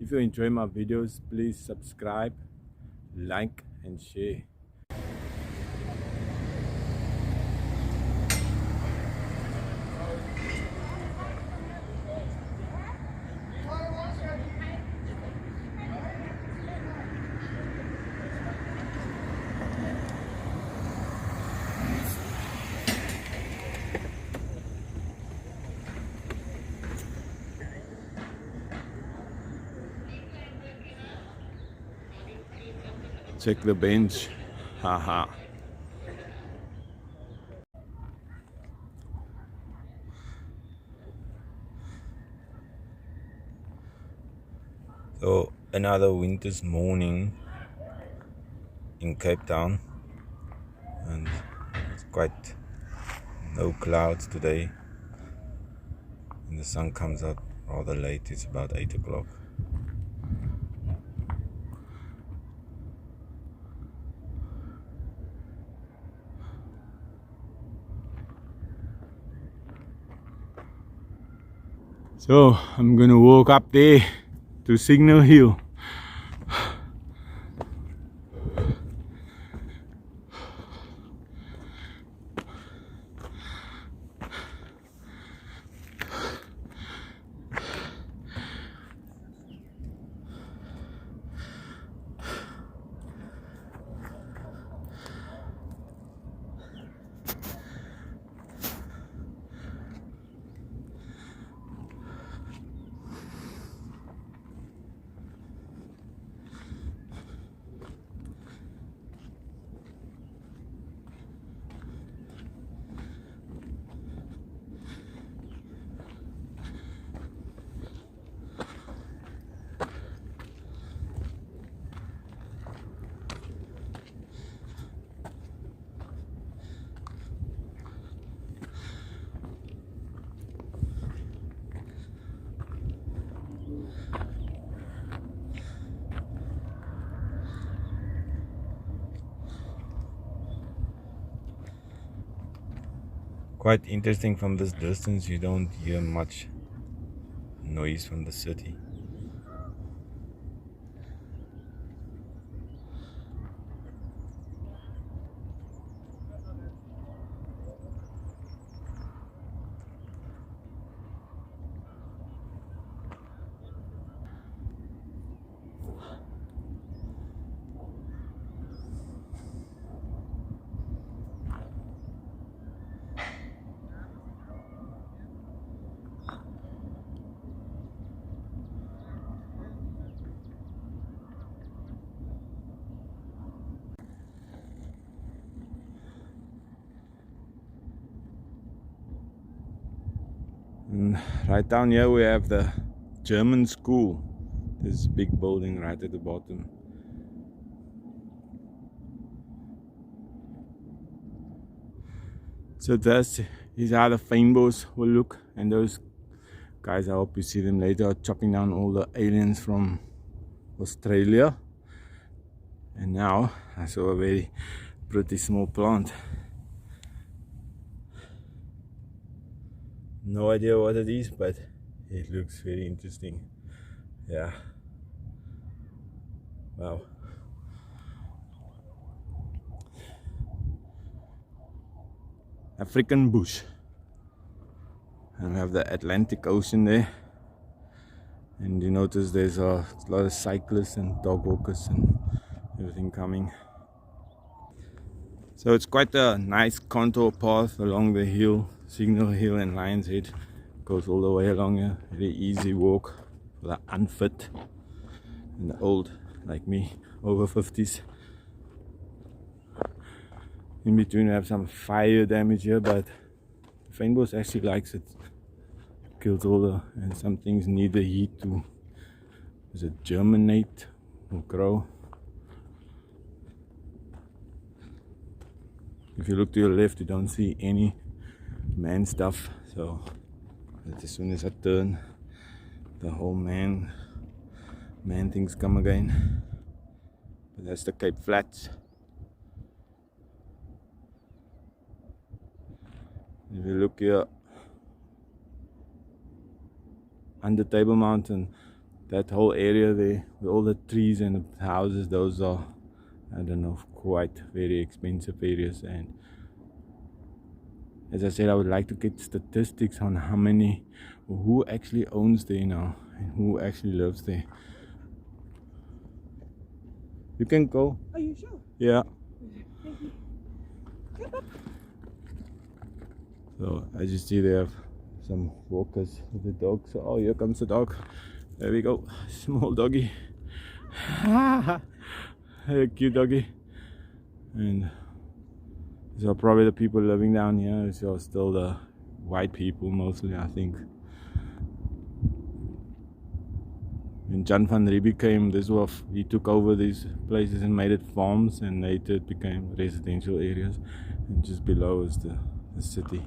If you enjoy my videos, please subscribe, like and share. Check the bench. Haha. So another winter's morning in Cape Town, and it's quite no clouds today, and the sun comes out rather late. It's about 8 o'clock. So I'm gonna walk up there to Signal Hill. Quite interesting from this distance, you don't hear much noise from the city. And right down here we have the German school. This big building right at the bottom. So this is how the fynbos will look, and those guys, I hope you see them later, are chopping down all the aliens from Australia. And now I saw a very pretty small plant. No idea what it is, but it looks very interesting. Yeah. Wow. African bush. And we have the Atlantic Ocean there. And you notice there's a lot of cyclists and dog walkers and everything coming. So it's quite a nice contour path along the hill, Signal Hill and Lion's Head. Goes all the way along here. Very easy walk for the unfit and the old like me, over 50s. In between we have some fire damage here, but the fynbos actually likes it. Kills all the, and some things need the heat to, is it germinate or grow. If you look to your left, you don't see any man stuff, so as soon as I turn, the whole man things come again. But that's the Cape Flats. If you look here under Table Mountain, that whole area there with all the trees and the houses, those are, I don't know, quite very expensive areas. And as I said, I would like to get statistics on how many, who actually owns there now and who actually lives there. You can go. Are you sure? Yeah. Thank you. So as you see, they have some walkers with the dogs. Oh, here comes the dog. There we go. Small doggy. A cute doggy. And these are probably the people living down here. These are still the white people mostly, I think. When Jan van Riebeeck came, he took over these places and made it farms, and later it became residential areas. And just below is the city.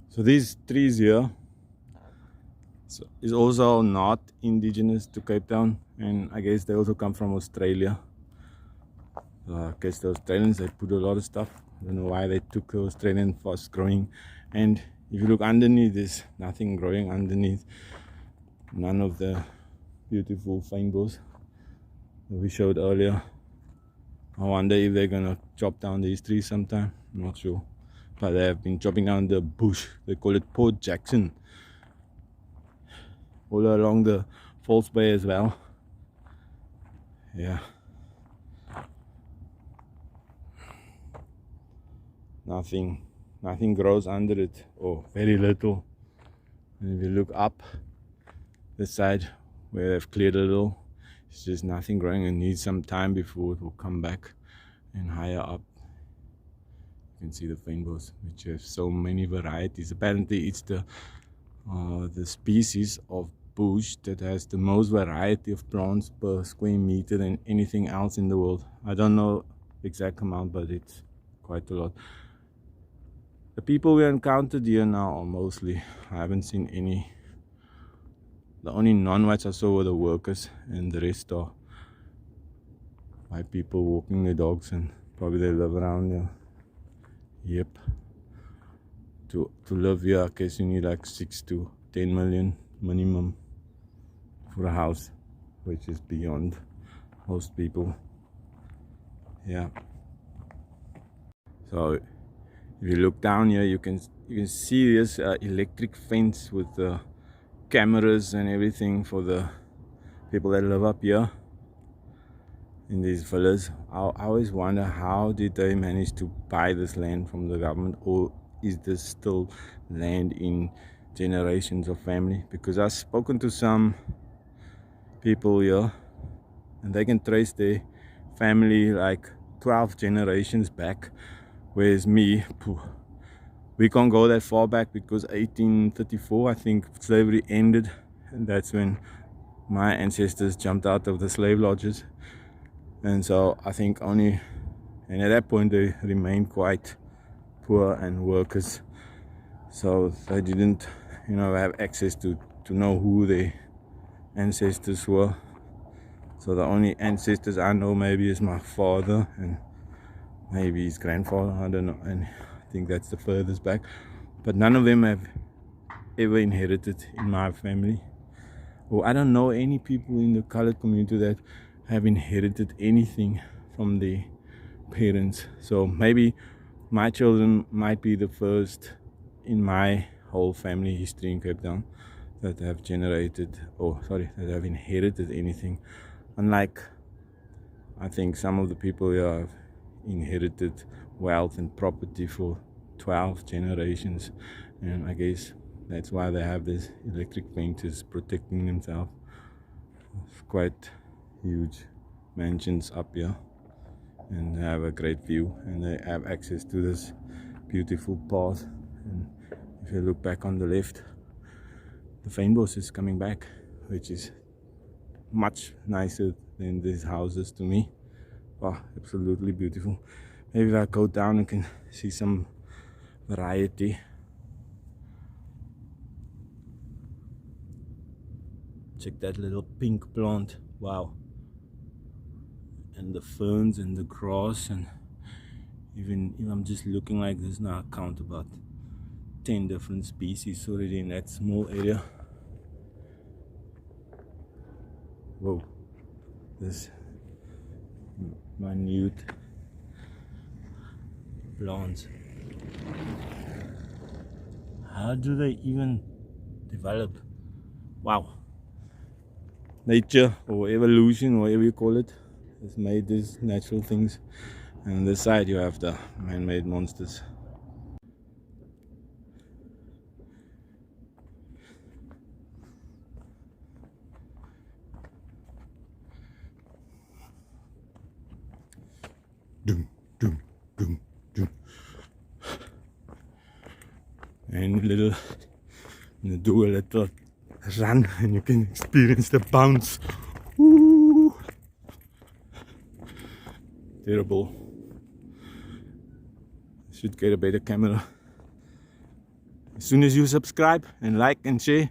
So these trees here is also not indigenous to Cape Town, and I guess they also come from Australia. I guess the Australians, they put a lot of stuff. I don't know why they took the Australian fast growing. And if you look underneath, there's nothing growing underneath. None of the beautiful fynbos that we showed earlier. I wonder if they're gonna chop down these trees sometime. I'm not sure. But they have been chopping down the bush. They call it Port Jackson. All along the False Bay as well. Yeah. Nothing grows under it, or very little. And if you look up the side where they've cleared a little, it's just nothing growing and needs some time before it will come back. And higher up, you can see the fynbos, which have so many varieties. Apparently it's the species of bush that has the most variety of plants per square meter than anything else in the world. I don't know the exact amount, but it's quite a lot. The people we encountered here now are mostly, I haven't seen any. The only non-whites I saw were the workers, and the rest are white people walking their dogs, and probably they live around here. Yep. To live here, I guess you need like 6 to 10 million minimum for a house, which is beyond most people. Yeah. So if you look down here, you can see this electric fence with the cameras and everything for the people that live up here in these villas. I always wonder, how did they manage to buy this land from the government, or is this still land in generations of family? Because I've spoken to some people here and they can trace their family like 12 generations back, whereas me, we can't go that far back, because 1834 I think slavery ended, and that's when my ancestors jumped out of the slave lodges. And so I think and at that point they remained quite poor and workers, so they didn't have access to know who their ancestors were. So the only ancestors I know maybe is my father and maybe his grandfather, I don't know, and I think that's the furthest back. But none of them have ever inherited in my family, or I don't know any people in the colored community that have inherited anything from their parents. So maybe my children might be the first in my whole family history in Cape Town that have that have inherited anything. Unlike, I think, some of the people here have inherited wealth and property for 12 generations, and I guess that's why they have this electric fences protecting themselves. It's quite huge mansions up here, and they have a great view, and they have access to this beautiful path. And if you look back on the left, the fynbos is coming back, which is much nicer than these houses to me. Wow, absolutely beautiful. Maybe if I go down, I can see some variety. Check that little pink plant. Wow. And the ferns and the grass, and even if I'm just looking like this now, I count about 10 different species already in that small area. Whoa, this minute plants. How do they even develop? Wow. Nature or evolution, whatever you call it, has made these natural things. And on this side you have the man-made monsters. Doom, doom, doom, doom. And little, you do a little run and you can experience the bounce. Woo! Terrible. Should get a better camera. As soon as you subscribe and like and share,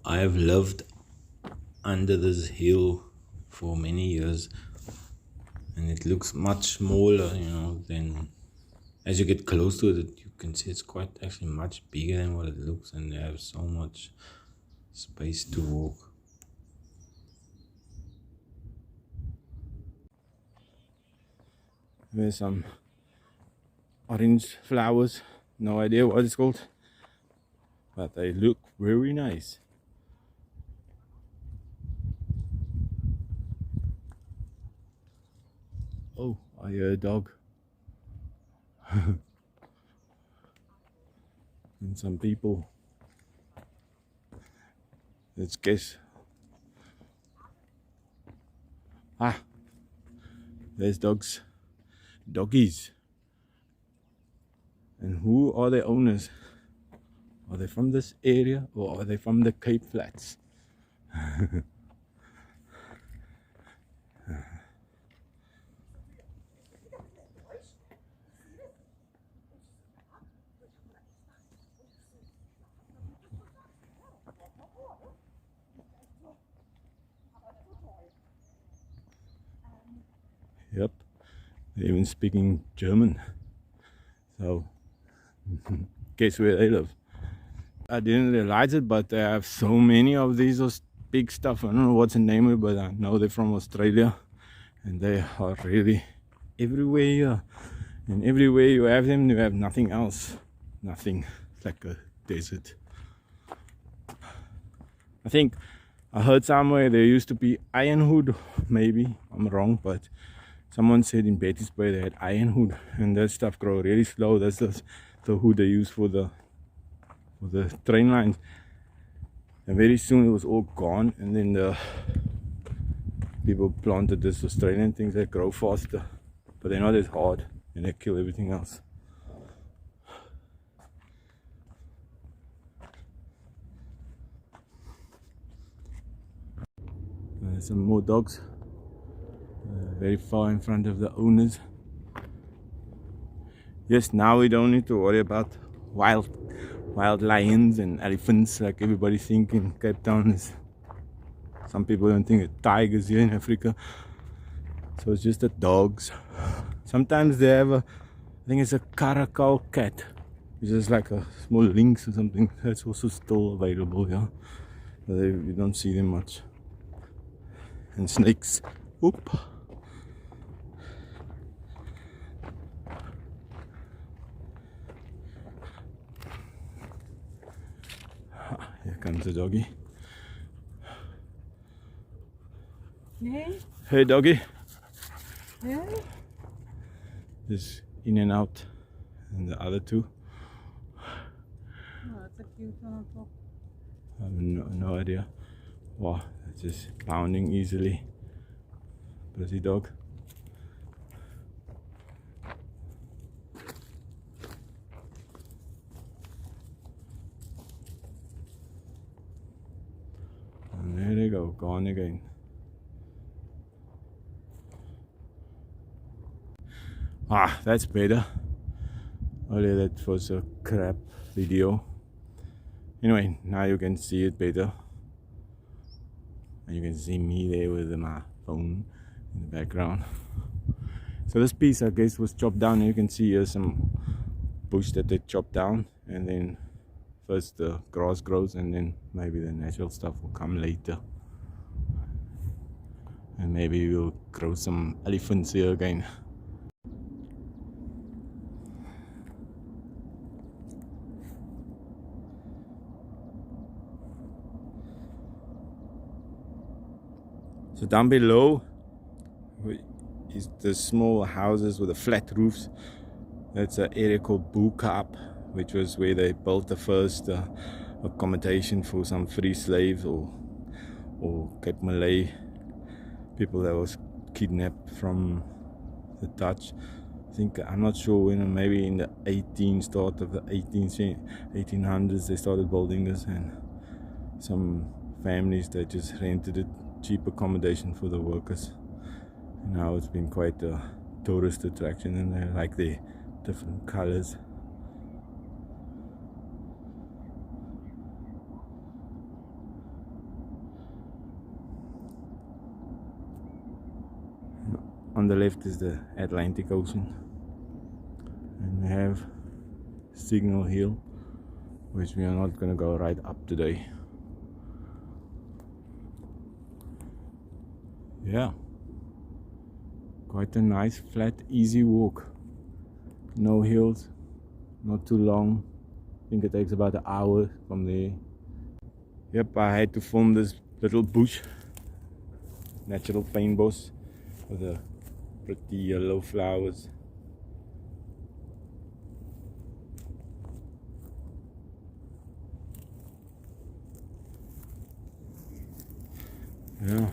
I have lived under this hill for many years, and it looks much smaller, than as you get close to it, you can see it's quite actually much bigger than what it looks, and they have so much space to walk. There's some orange flowers, no idea what it's called, but they look very nice. Oh, I hear a dog. And some people. Let's guess. Ah, there's dogs. Doggies. And who are the owners? Are they from this area or are they from the Cape Flats? Yep, they're even speaking German. So, guess where they live. I didn't realize it, but they have so many of these big stuff. I don't know what's the name of it, but I know they're from Australia. And they are really everywhere here. And everywhere you have them, you have nothing else. Nothing. It's like a desert. I think I heard somewhere there used to be ironwood. Maybe I'm wrong, but someone said in Betty's Bay they had ironwood, and that stuff grow really slow. That's the wood they use for the train lines. And very soon it was all gone, and then the people planted this Australian things that grow faster, but they're not as hard and they kill everything else. Some more dogs, very far in front of the owners. Yes, now we don't need to worry about wild lions and elephants like everybody thinks in Cape Town. Some people don't think of tigers here in Africa, so it's just the dogs. Sometimes they have I think it's a caracal cat, which is like a small lynx or something. That's also still available here, but you don't see them much. And snakes. Oop. Here comes the doggy. Hey. Hey doggy. Hey. Just in and out. And the other two. Oh, that's a cute one on top. I have no idea. Wow, it's just bounding easily. Pretty dog. And there they go, gone again. Ah, that's better. Earlier that was a crap video. Anyway, now you can see it better. And you can see me there with my phone in the background. So this piece, I guess, was chopped down. And you can see here some bush that they chopped down, and then first the grass grows, and then maybe the natural stuff will come later. And maybe we'll grow some elephants here again. So down below is the small houses with the flat roofs. That's an area called Boekap, which was where they built the first accommodation for some free slaves or Cape Malay people that was kidnapped from the Dutch. I think, I'm not sure when, maybe in the 1800s they started building this, and some families that just rented it, cheap accommodation for the workers. And now it's been quite a tourist attraction, and they like the different colors. On the left is the Atlantic Ocean, and we have Signal Hill, which we are not going to go right up today. Yeah, quite a nice flat easy walk, no hills, not too long. I think it takes about an hour from there. Yep, I had to film this little bush, natural fynbos with the pretty yellow flowers. Yeah.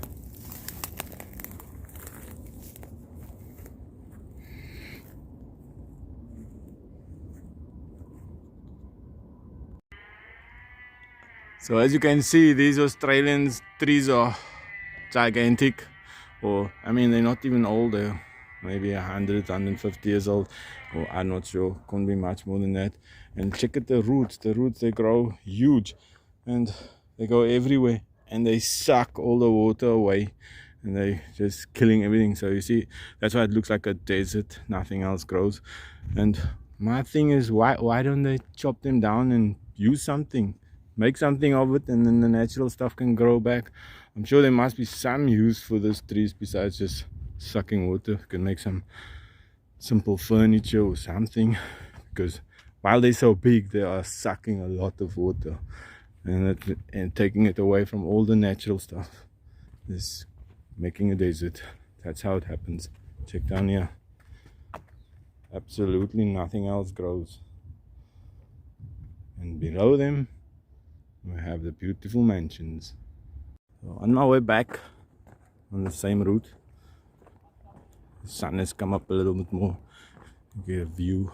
So as you can see, these Australian trees are gigantic, or I mean they're not even old, they're maybe 100, 150 years old, or I'm not sure, can't be much more than that. And check at the roots, they grow huge and they go everywhere and they suck all the water away and they just killing everything. So you see, that's why it looks like a desert, nothing else grows. And my thing is, why don't they chop them down and use something? Make something of it, and then the natural stuff can grow back. I'm sure there must be some use for these trees besides just sucking water. You can make some simple furniture or something, because while they're so big, they are sucking a lot of water and taking it away from all the natural stuff. This making a desert. That's how it happens. Check down here. Absolutely nothing else grows. And below them we have the beautiful mansions. So on my way back, on the same route. The sun has come up a little bit more. You get a view.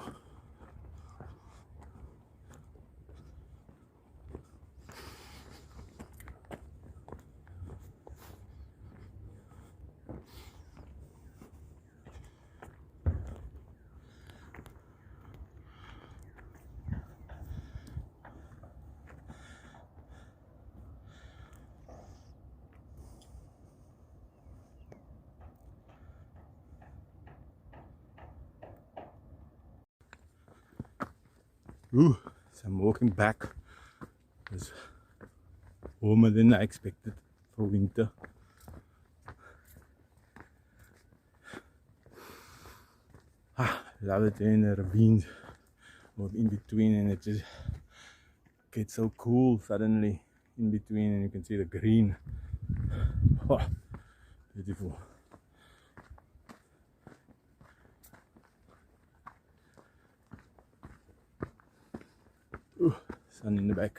Ooh, so I'm walking back. It's warmer than I expected for winter. Love it in the ravines or in between, and it just gets so cool suddenly in between, and you can see the green. Oh, beautiful. Ooh, sun in the back.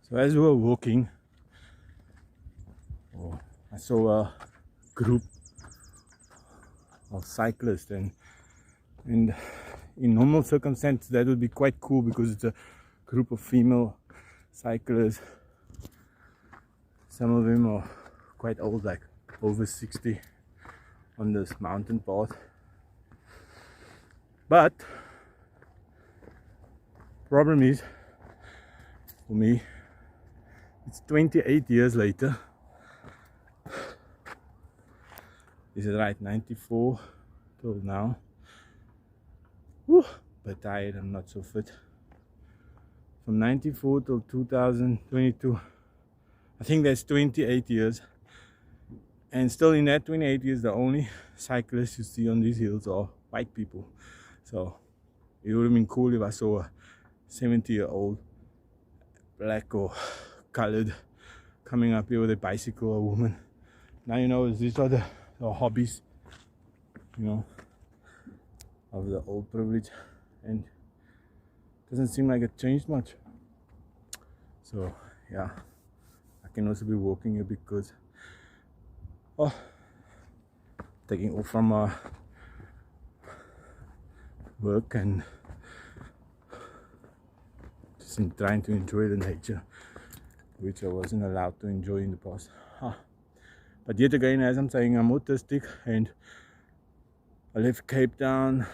So as we were walking, I saw a group of cyclists, and in normal circumstances that would be quite cool because it's a group of female cyclists. Some of them are quite old, like over 60, on this mountain path. But problem is, for me, it's 28 years later. Is it right? 94 till now. Whew, but tired, I'm not so fit. From 94 till 2022, I think that's 28 years. And still in that 28 years, the only cyclists you see on these hills are white people. So it would have been cool if I saw a 70-year-old, black or colored, coming up here with a bicycle, a woman. Now you know these are the hobbies, you know, of the old privilege, and it doesn't seem like it changed much. So yeah, I can also be walking here because taking off from work and just trying to enjoy the nature, which I wasn't allowed to enjoy in the past. But yet again, as I'm saying, I'm autistic, and I left Cape Town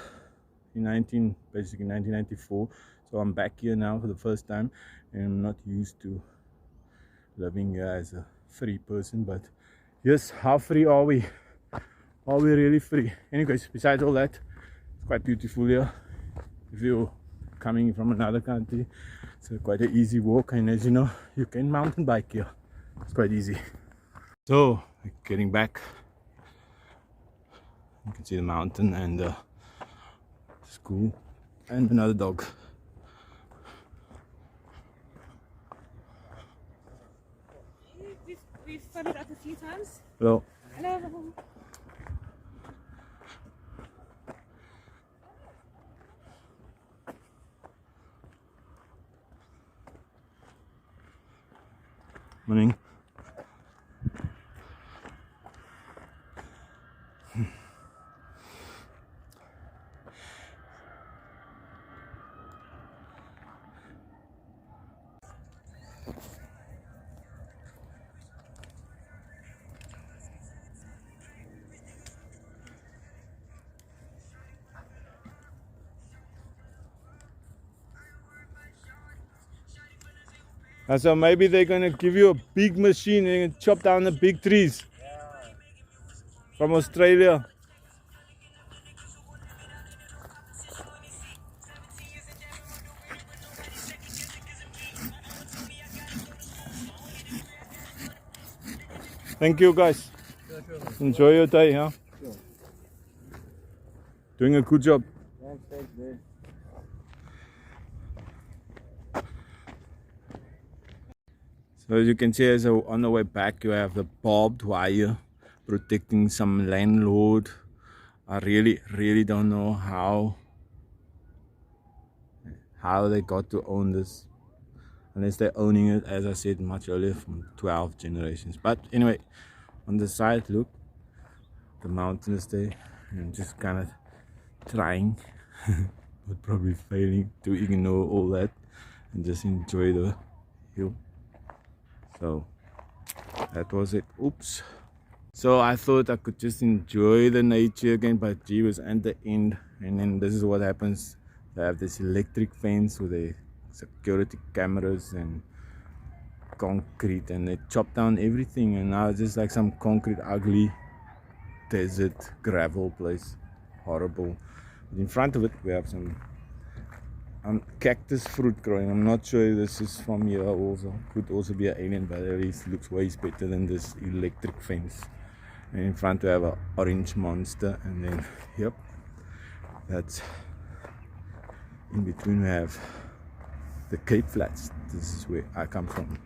in 1994. So I'm back here now for the first time, and I'm not used to living here as a free person. But yes, how free are we? Are we really free? Anyways, besides all that, it's quite beautiful here. If you're coming from another country, it's quite an easy walk, and as you know, you can mountain bike here. It's quite easy. So getting back, you can see the mountain and the school and another dog. We've followed up a few times. Hello. Hello. Morning. And so maybe they're gonna give you a big machine and chop down the big trees. From Australia. Thank you guys. Enjoy your day, huh? Doing a good job. Thanks, man. So as you can see, as on the way back, you have the barbed wire protecting some landlord. I really don't know how they got to own this, unless they're owning it, as I said much earlier, from 12 generations. But anyway, on the side, look, the mountains there, and just kind of trying but probably failing to ignore all that and just enjoy the hill. So that was it. Oops. So I thought I could just enjoy the nature again, but gee was at the end, and then this is what happens. They have this electric fence with the security cameras and concrete, and they chop down everything, and now it's just like some concrete ugly desert gravel place. Horrible. But in front of it we have some cactus fruit growing. I'm not sure if this is from here also. Could also be an alien, but at least looks way better than this electric fence. And in front we have an orange monster, and then yep, that's in between we have the Cape Flats. This is where I come from.